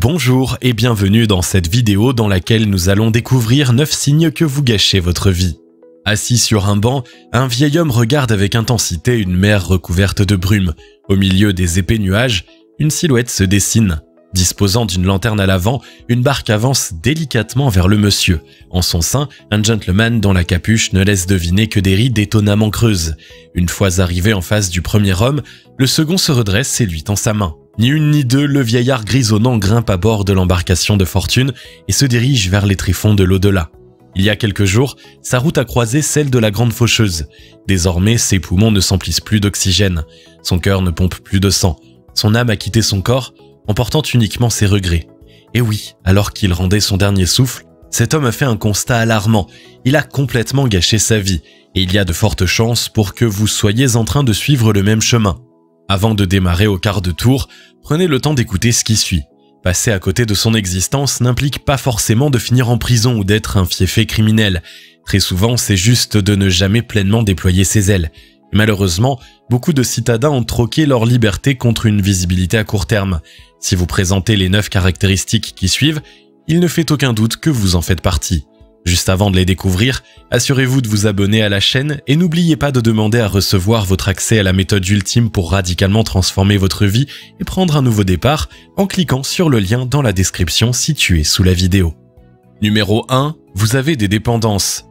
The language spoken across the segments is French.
Bonjour et bienvenue dans cette vidéo dans laquelle nous allons découvrir 9 signes que vous gâchez votre vie. Assis sur un banc, un vieil homme regarde avec intensité une mer recouverte de brume. Au milieu des épais nuages, une silhouette se dessine. Disposant d'une lanterne à l'avant, une barque avance délicatement vers le monsieur. En son sein, un gentleman dont la capuche ne laisse deviner que des rides étonnamment creuses. Une fois arrivé en face du premier homme, le second se redresse et lui tend sa main. Ni une ni deux, le vieillard grisonnant grimpe à bord de l'embarcation de fortune et se dirige vers les tréfonds de l'au-delà. Il y a quelques jours, sa route a croisé celle de la Grande Faucheuse. Désormais, ses poumons ne s'emplissent plus d'oxygène. Son cœur ne pompe plus de sang. Son âme a quitté son corps, emportant uniquement ses regrets. Et oui, alors qu'il rendait son dernier souffle, cet homme a fait un constat alarmant. Il a complètement gâché sa vie, et il y a de fortes chances pour que vous soyez en train de suivre le même chemin. Avant de démarrer au quart de tour, prenez le temps d'écouter ce qui suit. Passer à côté de son existence n'implique pas forcément de finir en prison ou d'être un fiefé criminel. Très souvent, c'est juste de ne jamais pleinement déployer ses ailes. Malheureusement, beaucoup de citadins ont troqué leur liberté contre une visibilité à court terme. Si vous présentez les 9 caractéristiques qui suivent, il ne fait aucun doute que vous en faites partie. Juste avant de les découvrir, assurez-vous de vous abonner à la chaîne et n'oubliez pas de demander à recevoir votre accès à la méthode ultime pour radicalement transformer votre vie et prendre un nouveau départ en cliquant sur le lien dans la description située sous la vidéo. Numéro 1. Vous avez des dépendances.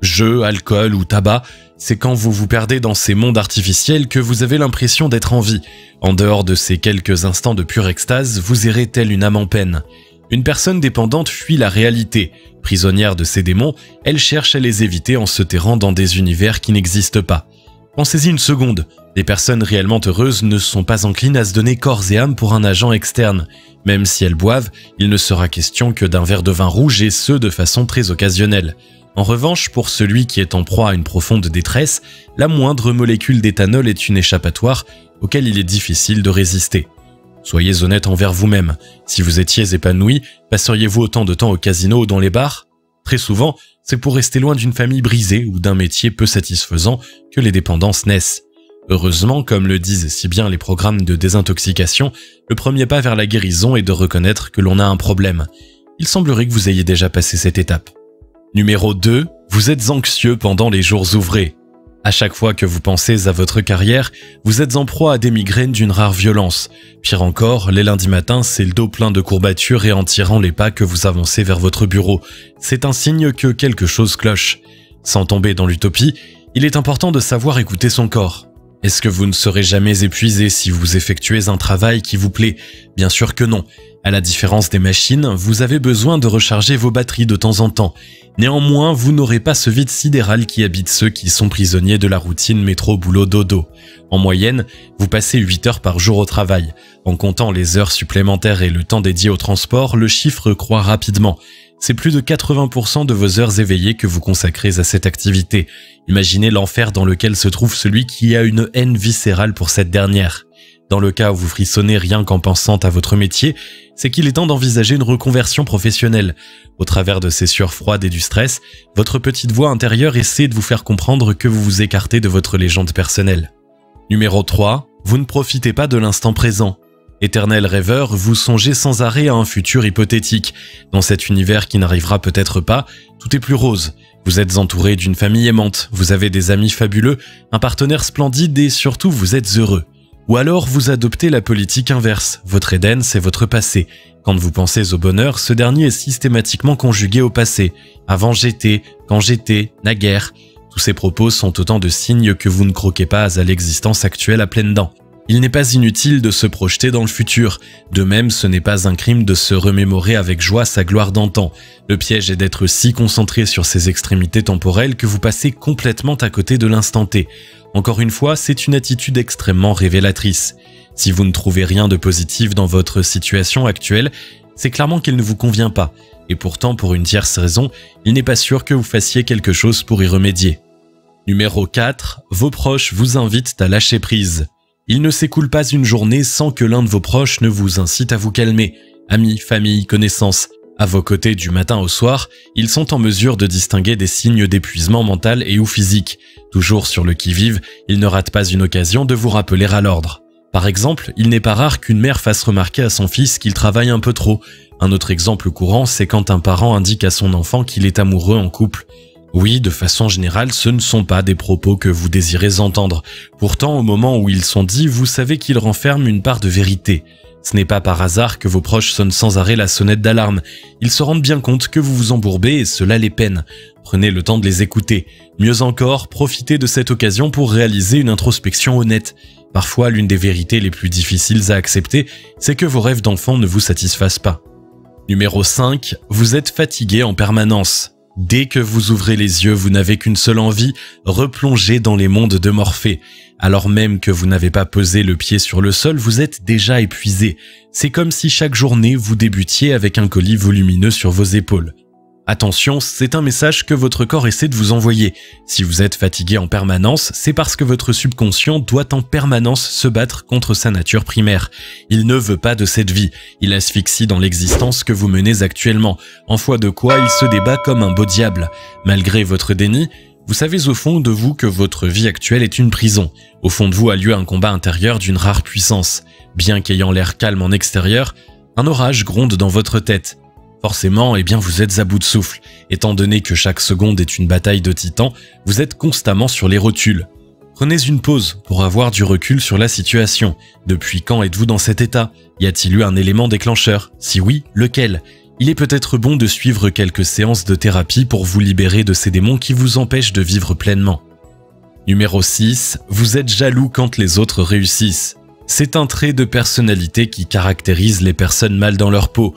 Jeux, alcool ou tabac, c'est quand vous vous perdez dans ces mondes artificiels que vous avez l'impression d'être en vie. En dehors de ces quelques instants de pure extase, vous errez telle une âme en peine. Une personne dépendante fuit la réalité. Prisonnière de ses démons, elle cherche à les éviter en se terrant dans des univers qui n'existent pas. Pensez-y une seconde, les personnes réellement heureuses ne sont pas enclines à se donner corps et âme pour un agent externe. Même si elles boivent, il ne sera question que d'un verre de vin rouge et ce de façon très occasionnelle. En revanche, pour celui qui est en proie à une profonde détresse, la moindre molécule d'éthanol est une échappatoire auquel il est difficile de résister. Soyez honnête envers vous-même. Si vous étiez épanoui, passeriez-vous autant de temps au casino ou dans les bars? Très souvent, c'est pour rester loin d'une famille brisée ou d'un métier peu satisfaisant que les dépendances naissent. Heureusement, comme le disent si bien les programmes de désintoxication, le premier pas vers la guérison est de reconnaître que l'on a un problème. Il semblerait que vous ayez déjà passé cette étape. Numéro 2. Vous êtes anxieux pendant les jours ouvrés. À chaque fois que vous pensez à votre carrière, vous êtes en proie à des migraines d'une rare violence. Pire encore, les lundis matins, c'est le dos plein de courbatures et en tirant les pas que vous avancez vers votre bureau. C'est un signe que quelque chose cloche. Sans tomber dans l'utopie, il est important de savoir écouter son corps. Est-ce que vous ne serez jamais épuisé si vous effectuez un travail qui vous plaît? Bien sûr que non. À la différence des machines, vous avez besoin de recharger vos batteries de temps en temps. Néanmoins, vous n'aurez pas ce vide sidéral qui habite ceux qui sont prisonniers de la routine métro-boulot-dodo. En moyenne, vous passez 8 heures par jour au travail. En comptant les heures supplémentaires et le temps dédié au transport, le chiffre croît rapidement. C'est plus de 80% de vos heures éveillées que vous consacrez à cette activité. Imaginez l'enfer dans lequel se trouve celui qui a une haine viscérale pour cette dernière. Dans le cas où vous frissonnez rien qu'en pensant à votre métier, c'est qu'il est temps d'envisager une reconversion professionnelle. Au travers de ces sueurs froides et du stress, votre petite voix intérieure essaie de vous faire comprendre que vous vous écartez de votre légende personnelle. Numéro 3. Vous ne profitez pas de l'instant présent. Éternel rêveur, vous songez sans arrêt à un futur hypothétique. Dans cet univers qui n'arrivera peut-être pas, tout est plus rose. Vous êtes entouré d'une famille aimante, vous avez des amis fabuleux, un partenaire splendide et surtout vous êtes heureux. Ou alors vous adoptez la politique inverse, votre Éden c'est votre passé. Quand vous pensez au bonheur, ce dernier est systématiquement conjugué au passé. Avant j'étais, quand j'étais, naguère. Tous ces propos sont autant de signes que vous ne croquez pas à l'existence actuelle à pleines dents. Il n'est pas inutile de se projeter dans le futur. De même, ce n'est pas un crime de se remémorer avec joie sa gloire d'antan. Le piège est d'être si concentré sur ses extrémités temporelles que vous passez complètement à côté de l'instant T. Encore une fois, c'est une attitude extrêmement révélatrice. Si vous ne trouvez rien de positif dans votre situation actuelle, c'est clairement qu'elle ne vous convient pas. Et pourtant, pour une tierce raison, il n'est pas sûr que vous fassiez quelque chose pour y remédier. Numéro 4. Vos proches vous invitent à lâcher prise. Il ne s'écoule pas une journée sans que l'un de vos proches ne vous incite à vous calmer. Amis, famille, connaissances. À vos côtés du matin au soir, ils sont en mesure de distinguer des signes d'épuisement mental et ou physique. Toujours sur le qui-vive, ils ne ratent pas une occasion de vous rappeler à l'ordre. Par exemple, il n'est pas rare qu'une mère fasse remarquer à son fils qu'il travaille un peu trop. Un autre exemple courant, c'est quand un parent indique à son enfant qu'il est amoureux en couple. Oui, de façon générale, ce ne sont pas des propos que vous désirez entendre. Pourtant, au moment où ils sont dits, vous savez qu'ils renferment une part de vérité. Ce n'est pas par hasard que vos proches sonnent sans arrêt la sonnette d'alarme. Ils se rendent bien compte que vous vous embourbez et cela les peine. Prenez le temps de les écouter. Mieux encore, profitez de cette occasion pour réaliser une introspection honnête. Parfois, l'une des vérités les plus difficiles à accepter, c'est que vos rêves d'enfant ne vous satisfassent pas. Numéro 5. Vous êtes fatigué en permanence. Dès que vous ouvrez les yeux, vous n'avez qu'une seule envie, replonger dans les mondes de Morphée. Alors même que vous n'avez pas posé le pied sur le sol, vous êtes déjà épuisé. C'est comme si chaque journée, vous débutiez avec un colis volumineux sur vos épaules. Attention, c'est un message que votre corps essaie de vous envoyer. Si vous êtes fatigué en permanence, c'est parce que votre subconscient doit en permanence se battre contre sa nature primaire. Il ne veut pas de cette vie. Il asphyxie dans l'existence que vous menez actuellement, en foi de quoi il se débat comme un beau diable. Malgré votre déni, vous savez au fond de vous que votre vie actuelle est une prison. Au fond de vous a lieu un combat intérieur d'une rare puissance. Bien qu'ayant l'air calme en extérieur, un orage gronde dans votre tête. Forcément, vous êtes à bout de souffle. Étant donné que chaque seconde est une bataille de titans, vous êtes constamment sur les rotules. Prenez une pause pour avoir du recul sur la situation. Depuis quand êtes-vous dans cet état? Y a-t-il eu un élément déclencheur? Si oui, lequel? Il est peut-être bon de suivre quelques séances de thérapie pour vous libérer de ces démons qui vous empêchent de vivre pleinement. Numéro 6. Vous êtes jaloux quand les autres réussissent. C'est un trait de personnalité qui caractérise les personnes mal dans leur peau.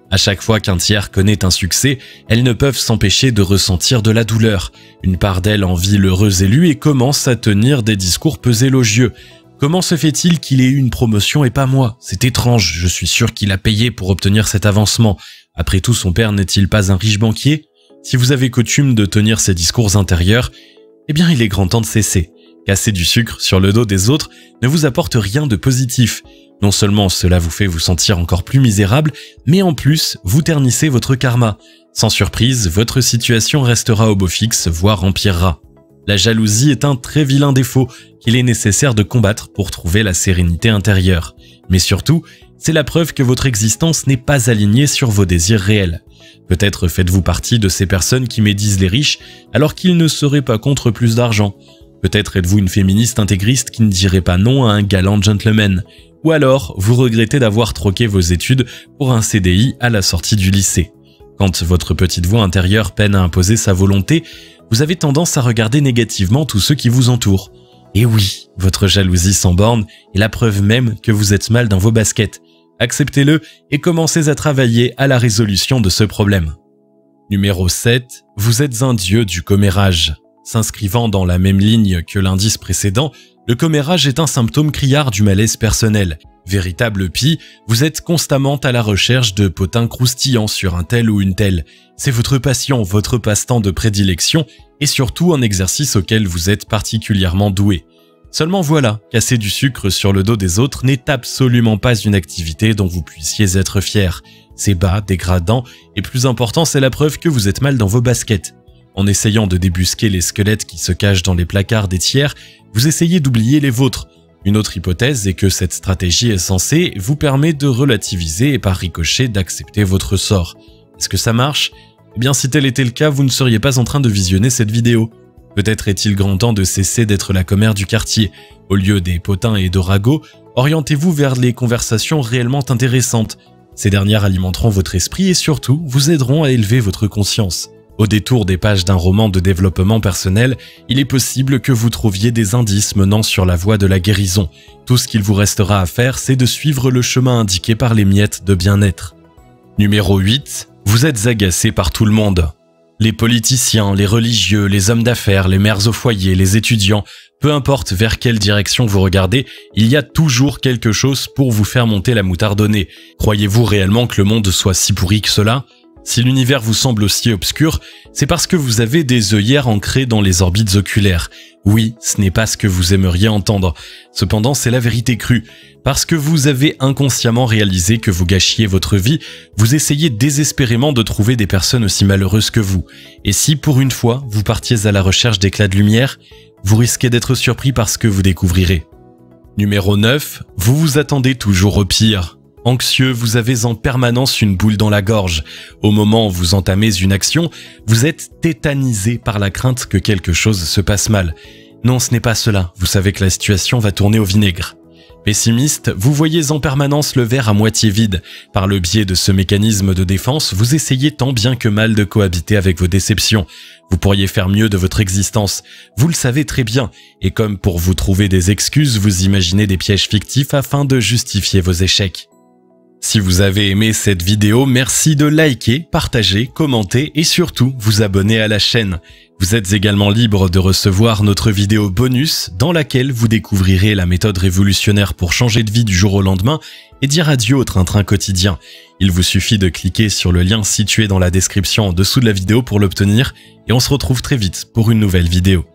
À chaque fois qu'un tiers connaît un succès, elles ne peuvent s'empêcher de ressentir de la douleur. Une part d'elles envie l'heureux élu et commence à tenir des discours peu élogieux. Comment se fait-il qu'il ait eu une promotion et pas moi? C'est étrange, je suis sûr qu'il a payé pour obtenir cet avancement. Après tout, son père n'est-il pas un riche banquier? Si vous avez coutume de tenir ces discours intérieurs, il est grand temps de cesser. Casser du sucre sur le dos des autres ne vous apporte rien de positif. Non seulement cela vous fait vous sentir encore plus misérable, mais en plus, vous ternissez votre karma. Sans surprise, votre situation restera au beau fixe, voire empirera. La jalousie est un très vilain défaut qu'il est nécessaire de combattre pour trouver la sérénité intérieure. Mais surtout, c'est la preuve que votre existence n'est pas alignée sur vos désirs réels. Peut-être faites-vous partie de ces personnes qui médisent les riches alors qu'ils ne seraient pas contre plus d'argent. Peut-être êtes-vous une féministe intégriste qui ne dirait pas non à un galant gentleman. Ou alors, vous regrettez d'avoir troqué vos études pour un CDI à la sortie du lycée. Quand votre petite voix intérieure peine à imposer sa volonté, vous avez tendance à regarder négativement tous ceux qui vous entourent. Et oui, votre jalousie sans borne est la preuve même que vous êtes mal dans vos baskets. Acceptez-le et commencez à travailler à la résolution de ce problème. Numéro 7. Vous êtes un dieu du commérage. S'inscrivant dans la même ligne que l'indice précédent, le commérage est un symptôme criard du malaise personnel. Véritable pie, vous êtes constamment à la recherche de potins croustillants sur un tel ou une telle. C'est votre passion, votre passe-temps de prédilection et surtout un exercice auquel vous êtes particulièrement doué. Seulement voilà, casser du sucre sur le dos des autres n'est absolument pas une activité dont vous puissiez être fier. C'est bas, dégradant et plus important, c'est la preuve que vous êtes mal dans vos baskets. En essayant de débusquer les squelettes qui se cachent dans les placards des tiers, vous essayez d'oublier les vôtres. Une autre hypothèse est que cette stratégie est censée vous permettre de relativiser et par ricochet d'accepter votre sort. Est-ce que ça marche? Si tel était le cas, vous ne seriez pas en train de visionner cette vidéo. Peut-être est-il grand temps de cesser d'être la commère du quartier. Au lieu des potins et de ragots, orientez-vous vers les conversations réellement intéressantes. Ces dernières alimenteront votre esprit et surtout vous aideront à élever votre conscience. Au détour des pages d'un roman de développement personnel, il est possible que vous trouviez des indices menant sur la voie de la guérison. Tout ce qu'il vous restera à faire, c'est de suivre le chemin indiqué par les miettes de bien-être. Numéro 8. Vous êtes agacé par tout le monde. Les politiciens, les religieux, les hommes d'affaires, les mères au foyer, les étudiants, peu importe vers quelle direction vous regardez, il y a toujours quelque chose pour vous faire monter la moutarde au nez. Croyez-vous réellement que le monde soit si pourri que cela ? Si l'univers vous semble aussi obscur, c'est parce que vous avez des œillères ancrées dans les orbites oculaires. Oui, ce n'est pas ce que vous aimeriez entendre. Cependant, c'est la vérité crue. Parce que vous avez inconsciemment réalisé que vous gâchiez votre vie, vous essayez désespérément de trouver des personnes aussi malheureuses que vous. Et si, pour une fois, vous partiez à la recherche d'éclats de lumière, vous risquez d'être surpris par ce que vous découvrirez. Numéro 9. Vous vous attendez toujours au pire. Anxieux, vous avez en permanence une boule dans la gorge. Au moment où vous entamez une action, vous êtes tétanisé par la crainte que quelque chose se passe mal. Non, ce n'est pas cela. Vous savez que la situation va tourner au vinaigre. Pessimiste, vous voyez en permanence le verre à moitié vide. Par le biais de ce mécanisme de défense, vous essayez tant bien que mal de cohabiter avec vos déceptions. Vous pourriez faire mieux de votre existence. Vous le savez très bien. Et comme pour vous trouver des excuses, vous imaginez des pièges fictifs afin de justifier vos échecs. Si vous avez aimé cette vidéo, merci de liker, partager, commenter et surtout vous abonner à la chaîne. Vous êtes également libre de recevoir notre vidéo bonus dans laquelle vous découvrirez la méthode révolutionnaire pour changer de vie du jour au lendemain et dire adieu au train-train quotidien. Il vous suffit de cliquer sur le lien situé dans la description en dessous de la vidéo pour l'obtenir et on se retrouve très vite pour une nouvelle vidéo.